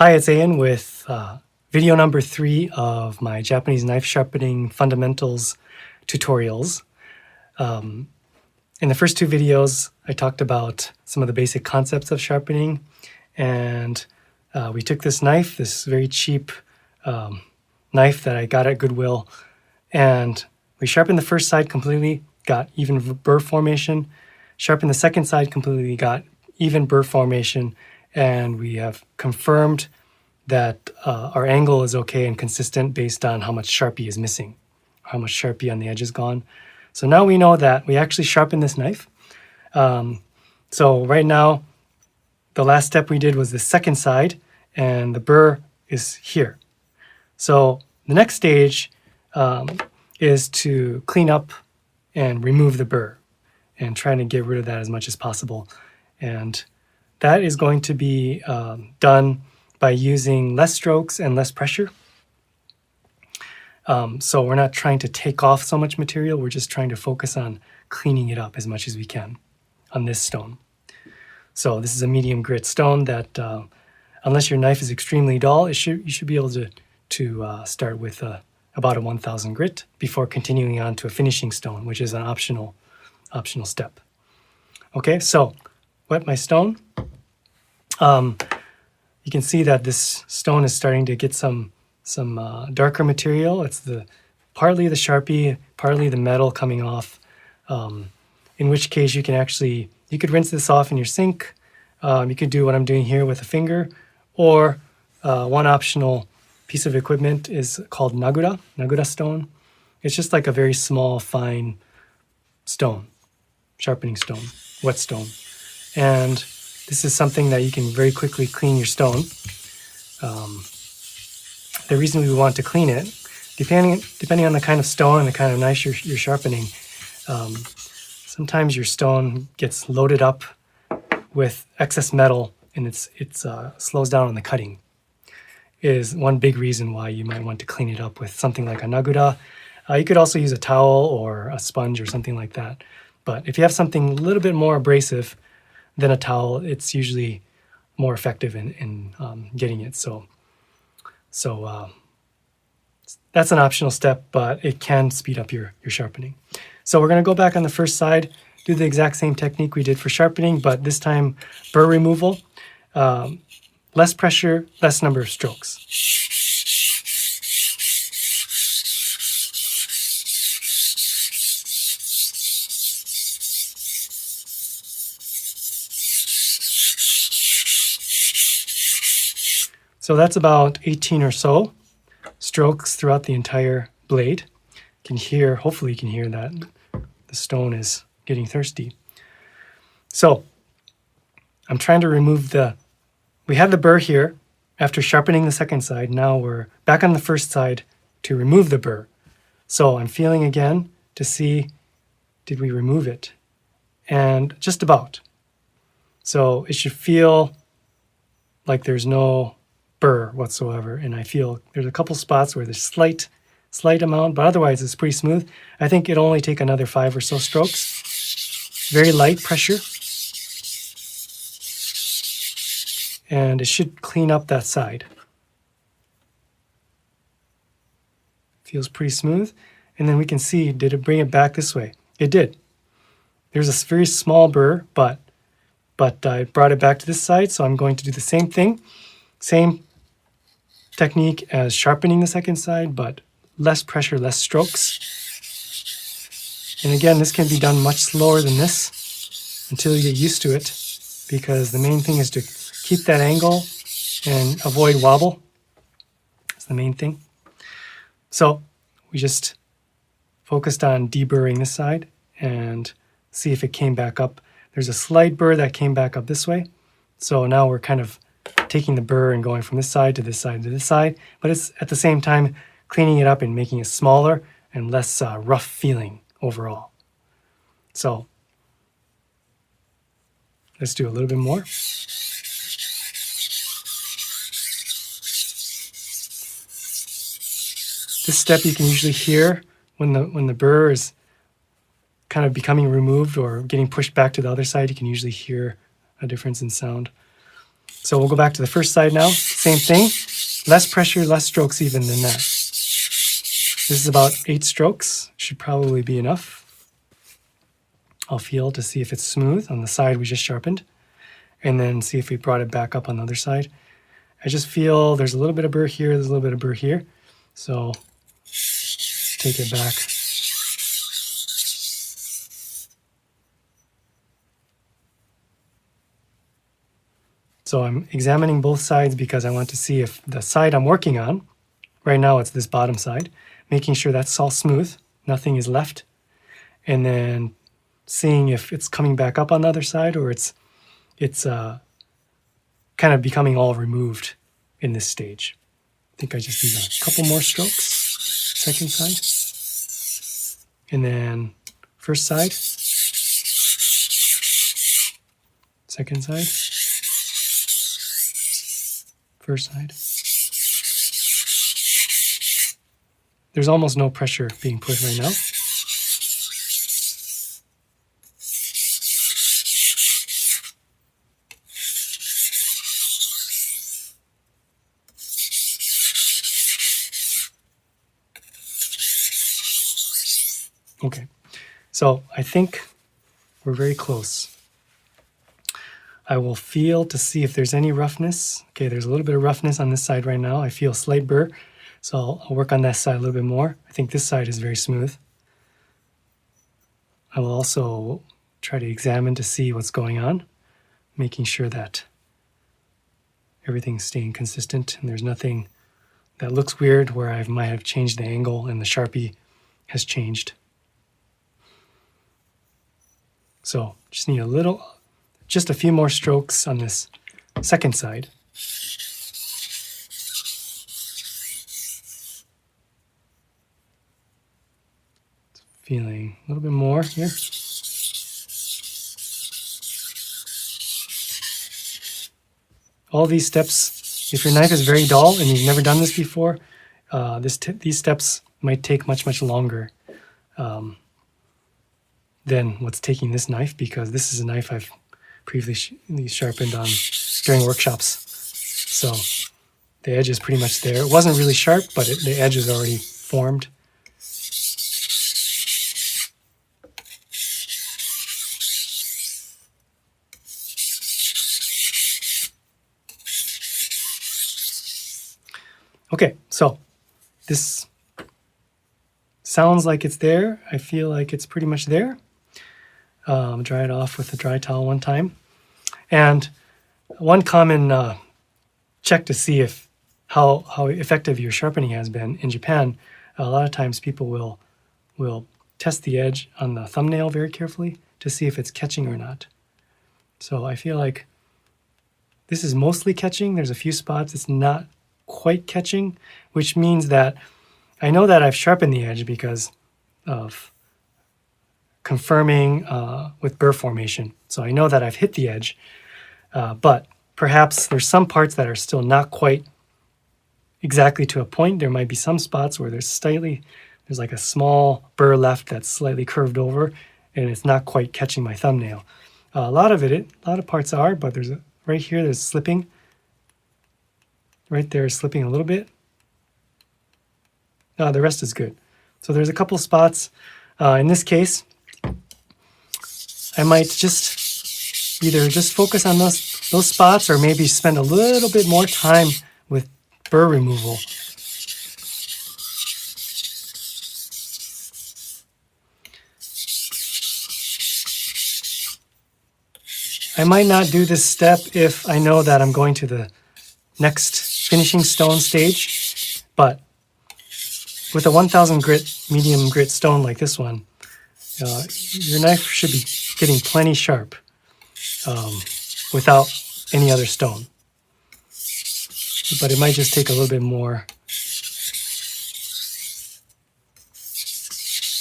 Hi, it's Ian with video number 3 of my Japanese knife sharpening fundamentals tutorials. In the first 2 videos, I talked about some of the basic concepts of sharpening, and we took this knife, this very cheap knife that I got at Goodwill, and we sharpened the first side completely, got even burr formation, sharpened the second side completely, got even burr formation, and we have confirmed that our angle is okay and consistent based on how much Sharpie is missing, how much Sharpie on the edge is gone. So now we know that we actually sharpened this knife. So right now, the last step we did was the second side, and the burr is here. So the next stage is to clean up and remove the burr and trying to get rid of that as much as possible. And that is going to be done by using less strokes and less pressure. So we're not trying to take off so much material, we're just trying to focus on cleaning it up as much as we can on this stone. So this is a medium grit stone that, unless your knife is extremely dull, you should be able to start with about a 1000 grit before continuing on to a finishing stone, which is an optional step. Okay, so wet my stone. You can see that this stone is starting to get some darker material. It's partly the Sharpie, partly the metal coming off. In which case you could rinse this off in your sink. You could do what I'm doing here with a finger, or one optional piece of equipment is called Nagura stone. It's just like a very small, fine stone, sharpening stone, wet stone. And this is something that you can very quickly clean your stone. The reason we want to clean it, depending on the kind of stone and the kind of knife you're sharpening, sometimes your stone gets loaded up with excess metal and it slows down on the cutting. Is one big reason why you might want to clean it up with something like a Nagura. You could also use a towel or a sponge or something like that. But if you have something a little bit more abrasive than a towel, it's usually more effective in getting it. So that's an optional step, but it can speed up your sharpening. So we're going to go back on the first side, do the exact same technique we did for sharpening, but this time burr removal, less pressure, less number of strokes. So that's about 18 or so strokes throughout the entire blade. Hopefully you can hear that the stone is getting thirsty. So I'm trying to remove we have the burr here after sharpening the second side. Now we're back on the first side to remove the burr. So I'm feeling again to see, did we remove it? And just about. So it should feel like there's no burr whatsoever, and I feel there's a couple spots where there's slight amount, but otherwise it's pretty smooth. I think it'll only take another 5 or so strokes. Very light pressure, and it should clean up that side. Feels pretty smooth. And then we can see, did it bring it back this way? It did. There's a very small burr, but I brought it back to this side, so I'm going to do the same thing. Same technique as sharpening the second side, but less pressure, less strokes. And again, this can be done much slower than this until you get used to it, because the main thing is to keep that angle and avoid wobble. That's the main thing. So we just focused on deburring this side and see if it came back up. There's a slight burr that came back up this way. So now we're kind of taking the burr and going from this side to this side to this side, but it's at the same time cleaning it up and making it smaller and less rough feeling overall. So let's do a little bit more. This step you can usually hear when the burr is kind of becoming removed or getting pushed back to the other side. You can usually hear a difference in sound. So we'll go back to the first side now. Same thing. Less pressure, less strokes even than that. This is about 8 strokes. Should probably be enough. I'll feel to see if it's smooth on the side we just sharpened, and then see if we brought it back up on the other side. I just feel there's a little bit of burr here, there's a little bit of burr here. So take it back. So I'm examining both sides because I want to see if the side I'm working on, right now it's this bottom side, making sure that's all smooth, nothing is left, and then seeing if it's coming back up on the other side or it's kind of becoming all removed in this stage. I think I just need a couple more strokes. Second side. And then first side. Second side. First side. There's almost no pressure being put right now. Okay, so I think we're very close. I will feel to see if there's any roughness. Okay, there's a little bit of roughness on this side right now. I feel slight burr, so I'll work on that side a little bit more. I think this side is very smooth. I will also try to examine to see what's going on, making sure that everything's staying consistent and there's nothing that looks weird where I might have changed the angle and the Sharpie has changed. So just need just a few more strokes on this second side. Feeling a little bit more here. All these steps, if your knife is very dull and you've never done this before, these steps might take much longer than what's taking this knife, because this is a knife I've previously sharpened on during workshops. So the edge is pretty much there. It wasn't really sharp, but the edge is already formed. Okay, so this sounds like it's there. I feel like it's pretty much there. Dry it off with a dry towel one time. And one common check to see if how effective your sharpening has been in Japan, a lot of times people will test the edge on the thumbnail very carefully to see if it's catching or not. So I feel like this is mostly catching. There's a few spots it's not quite catching, which means that I know that I've sharpened the edge because of confirming with burr formation. So I know that I've hit the edge, but perhaps there's some parts that are still not quite exactly to a point. There might be some spots where there's like a small burr left that's slightly curved over and it's not quite catching my thumbnail. A lot of parts are, but right here there's slipping. Right there is slipping a little bit. The rest is good. So there's a couple spots. In this case, I might just either focus on those spots or maybe spend a little bit more time with burr removal. I might not do this step if I know that I'm going to the next finishing stone stage, but with a 1000 grit, medium grit stone like this one, your knife should be getting plenty sharp without any other stone. But it might just take a little bit more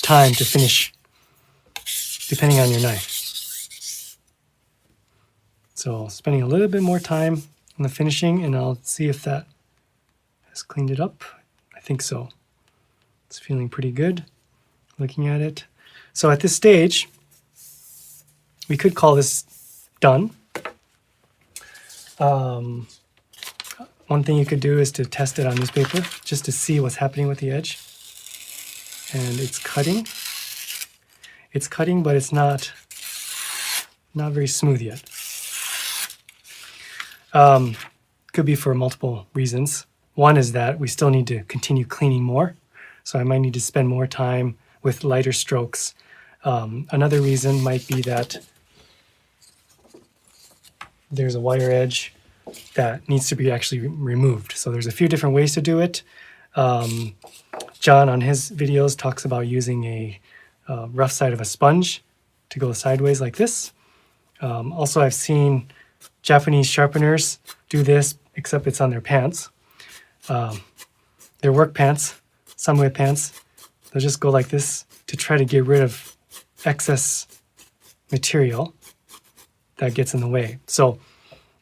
time to finish, depending on your knife. So spending a little bit more time on the finishing, and I'll see if that has cleaned it up. I think so. It's feeling pretty good looking at it. So at this stage, we could call this done. One thing you could do is to test it on newspaper just to see what's happening with the edge. And it's cutting. It's cutting, but it's not very smooth yet. Could be for multiple reasons. One is that we still need to continue cleaning more, so I might need to spend more time with lighter strokes. Another reason might be that there's a wire edge that needs to be actually removed. So there's a few different ways to do it. John on his videos talks about using a rough side of a sponge to go sideways like this. Also, I've seen Japanese sharpeners do this, except it's on their pants. Their work pants, sunwear pants, they'll just go like this to try to get rid of excess material that gets in the way. So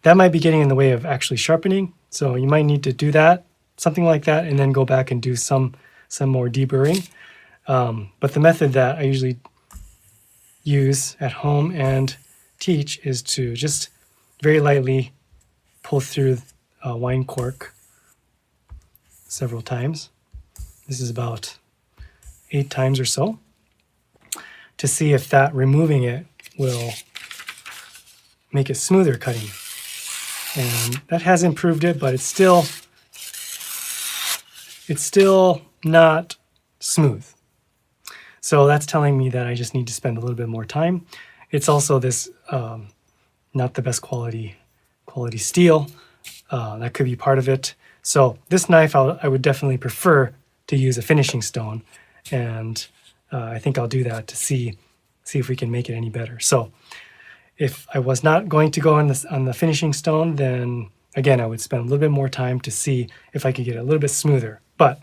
that might be getting in the way of actually sharpening. So you might need to do that, something like that, and then go back and do some more deburring. But the method that I usually use at home and teach is to just very lightly pull through a wine cork several times. This is about 8 times or so, to see if that removing it will make it smoother cutting. And that has improved it, but it's still not smooth. So that's telling me that I just need to spend a little bit more time. It's also this not the best quality steel. That could be part of it. So this knife I would definitely prefer to use a finishing stone, and I think I'll do that to see if we can make it any better. So if I was not going to go on the finishing stone, then again I would spend a little bit more time to see if I could get it a little bit smoother. But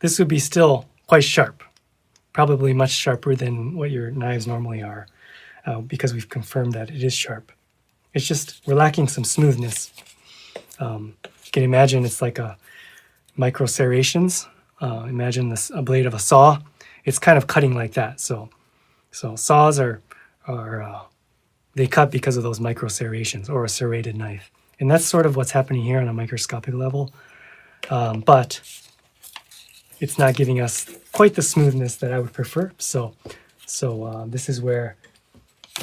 this would be still quite sharp, probably much sharper than what your knives normally are, because we've confirmed that it is sharp. It's just we're lacking some smoothness. You can imagine it's like a micro serrations. Imagine a blade of a saw. It's kind of cutting like that. So saws are they cut because of those micro serrations, or a serrated knife. And that's sort of what's happening here on a microscopic level. But it's not giving us quite the smoothness that I would prefer. So this is where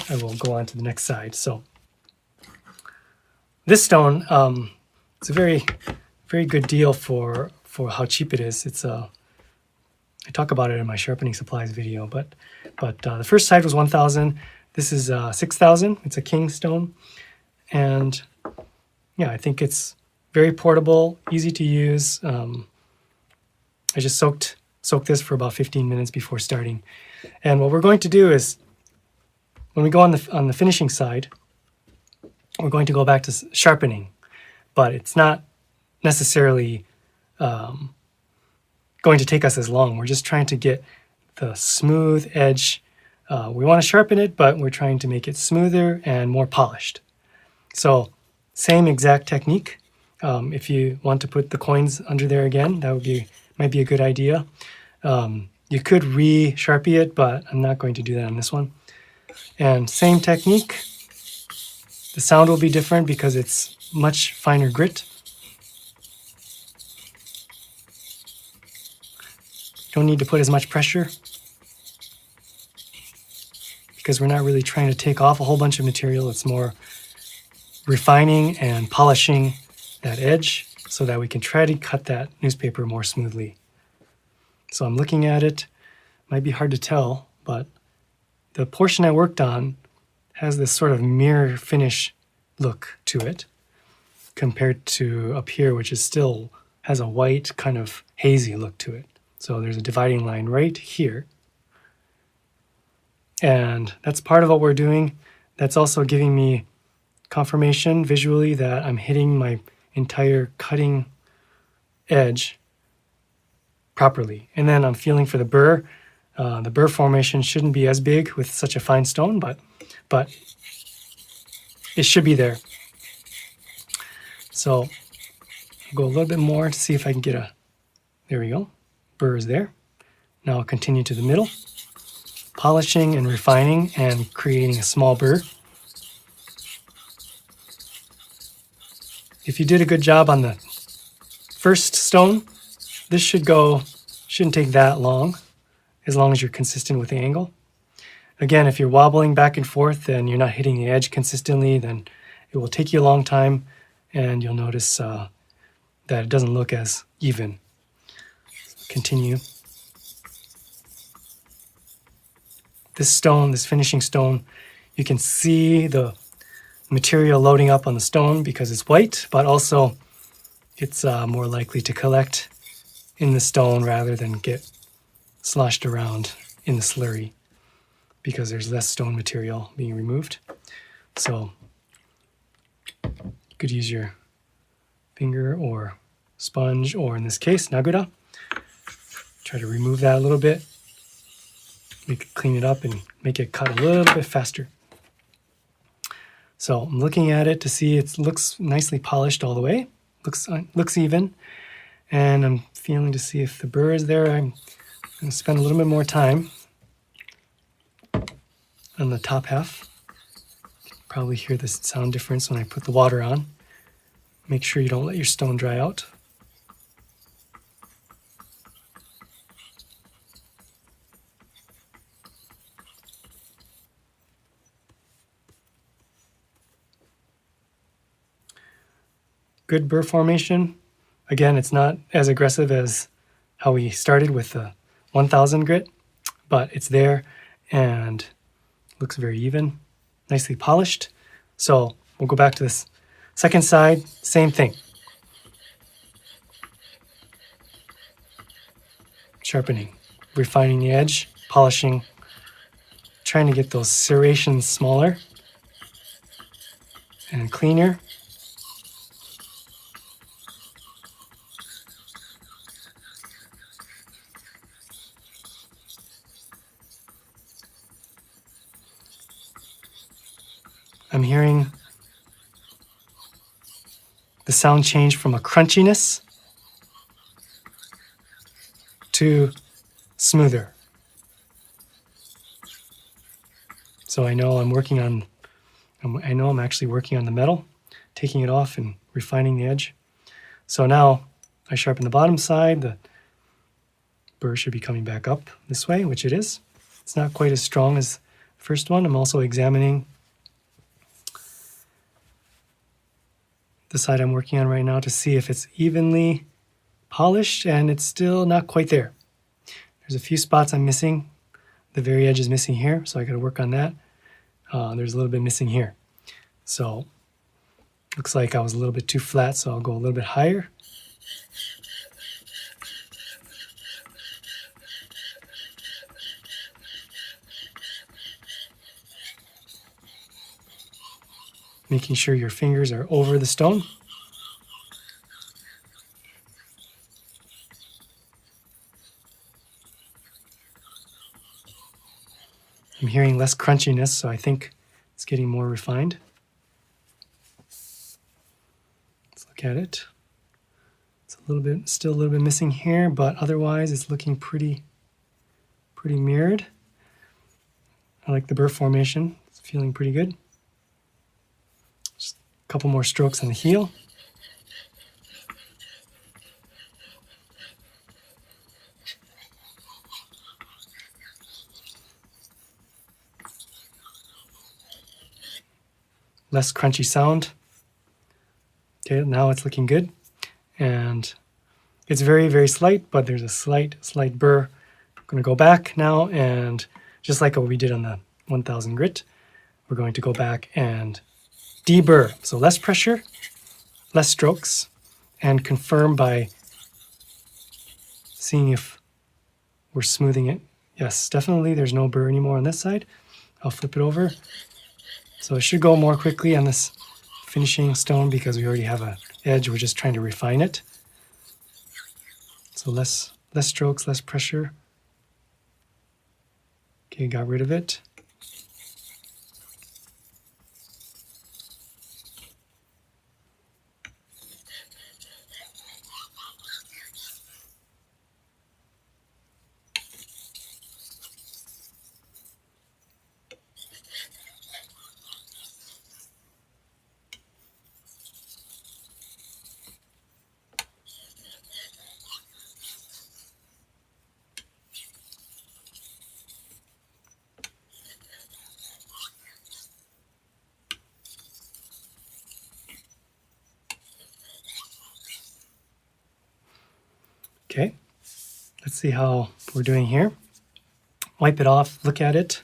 I will go on to the next side. So this stone, it's a very, very good deal for how cheap it is. It's I talk about it in my sharpening supplies video, but the first side was 1,000. This is 6,000. It's a king stone, and yeah, I think it's very portable, easy to use. I just soaked this for about 15 minutes before starting. And what we're going to do is, when we go on the finishing side, we're going to go back to sharpening, but it's not necessarily going to take us as long. We're just trying to get the smooth edge. We want to sharpen it, but we're trying to make it smoother and more polished. So same exact technique. If you want to put the coins under there again, that might be a good idea. You could re-sharpie it, but I'm not going to do that on this one. And same technique. The sound will be different because it's much finer grit. Don't need to put as much pressure because we're not really trying to take off a whole bunch of material. It's more refining and polishing that edge so that we can try to cut that newspaper more smoothly. So I'm looking at it. Might be hard to tell, but the portion I worked on has this sort of mirror finish look to it compared to up here, which is still has a white kind of hazy look to it. So there's a dividing line right here. And that's part of what we're doing. That's also giving me confirmation visually that I'm hitting my entire cutting edge properly. And then I'm feeling for the burr. The burr formation shouldn't be as big with such a fine stone, but it should be there. So I'll go a little bit more to see if I can get there we go. Burr is there. Now I'll continue to the middle, polishing and refining and creating a small burr. if you did a good job on the first stone, this shouldn't take that long as you're consistent with the angle. Again, if you're wobbling back and forth and you're not hitting the edge consistently, then it will take you a long time, and you'll notice that it doesn't look as even. Continue. This stone, this finishing stone, you can see the material loading up on the stone because it's white, but also it's more likely to collect in the stone rather than get sloshed around in the slurry, because there's less stone material being removed. So you could use your finger or sponge, or in this case, Nagura. Try to remove that a little bit, clean it up and make it cut a little bit faster. So I'm looking at it to see it looks nicely polished all the way. Looks even. And I'm feeling to see if the burr is there. I'm going to spend a little bit more time on the top half. Probably hear the sound difference when I put the water on. Make sure you don't let your stone dry out. Good burr formation. Again, it's not as aggressive as how we started with the 1000 grit, but it's there and looks very even, nicely polished. So we'll go back to this second side, same thing. Sharpening, refining the edge, polishing, trying to get those serrations smaller and cleaner. I'm hearing the sound change from a crunchiness to smoother. So I know I'm actually working on the metal, taking it off and refining the edge. So now I sharpen the bottom side. The burr should be coming back up this way, which it is. It's not quite as strong as the first one. I'm also examining the side I'm working on right now to see if it's evenly polished, and it's still not quite there. There's a few spots I'm missing. The very edge is missing here, so I got to work on that. There's a little bit missing here. So looks like I was a little bit too flat, so I'll go a little bit higher. Making sure your fingers are over the stone. I'm hearing less crunchiness, so I think it's getting more refined. Let's look at it. It's still a little bit missing here, but otherwise it's looking pretty mirrored. I like the burr formation. It's feeling pretty good. Just a couple more strokes on the heel. Less crunchy sound. Okay, now it's looking good. And it's very, very slight, but there's a slight burr. I'm going to go back now, and just like what we did on the 1000 grit, we're going to go back and deburr. So less pressure, less strokes, and confirm by seeing if we're smoothing it. Yes, definitely there's no burr anymore on this side. I'll flip it over. So it should go more quickly on this finishing stone because we already have an edge. We're just trying to refine it. So less strokes, less pressure. Okay, got rid of it. Okay, let's see how we're doing here. Wipe it off, look at it.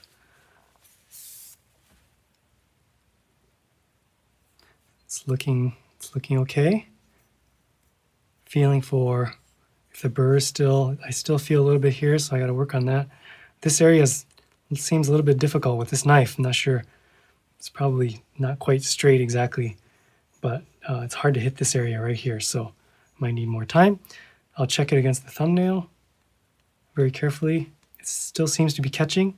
It's looking okay. Feeling for if the burr is still, I still feel a little bit here, so I got to work on that. This area seems a little bit difficult with this knife. I'm not sure. It's probably not quite straight exactly, but it's hard to hit this area right here, so might need more time. I'll check it against the thumbnail very carefully. It still seems to be catching,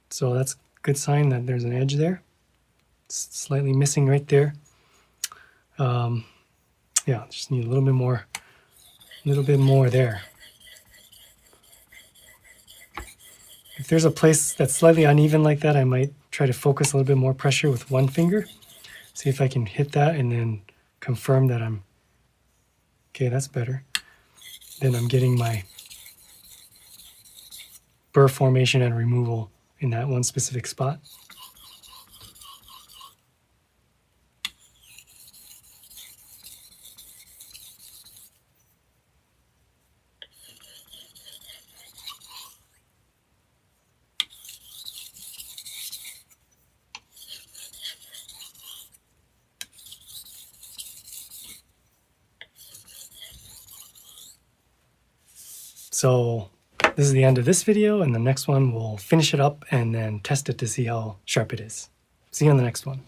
so that's a good sign that there's an edge there. It's slightly missing right there. Yeah, just need a little bit more there. If there's a place that's slightly uneven like that, I might try to focus a little bit more pressure with one finger. See if I can hit that and then confirm that I'm, okay, that's better. Then I'm getting my burr formation and removal in that one specific spot. So this is the end of this video, and the next one we'll finish it up and then test it to see how sharp it is. See you on the next one.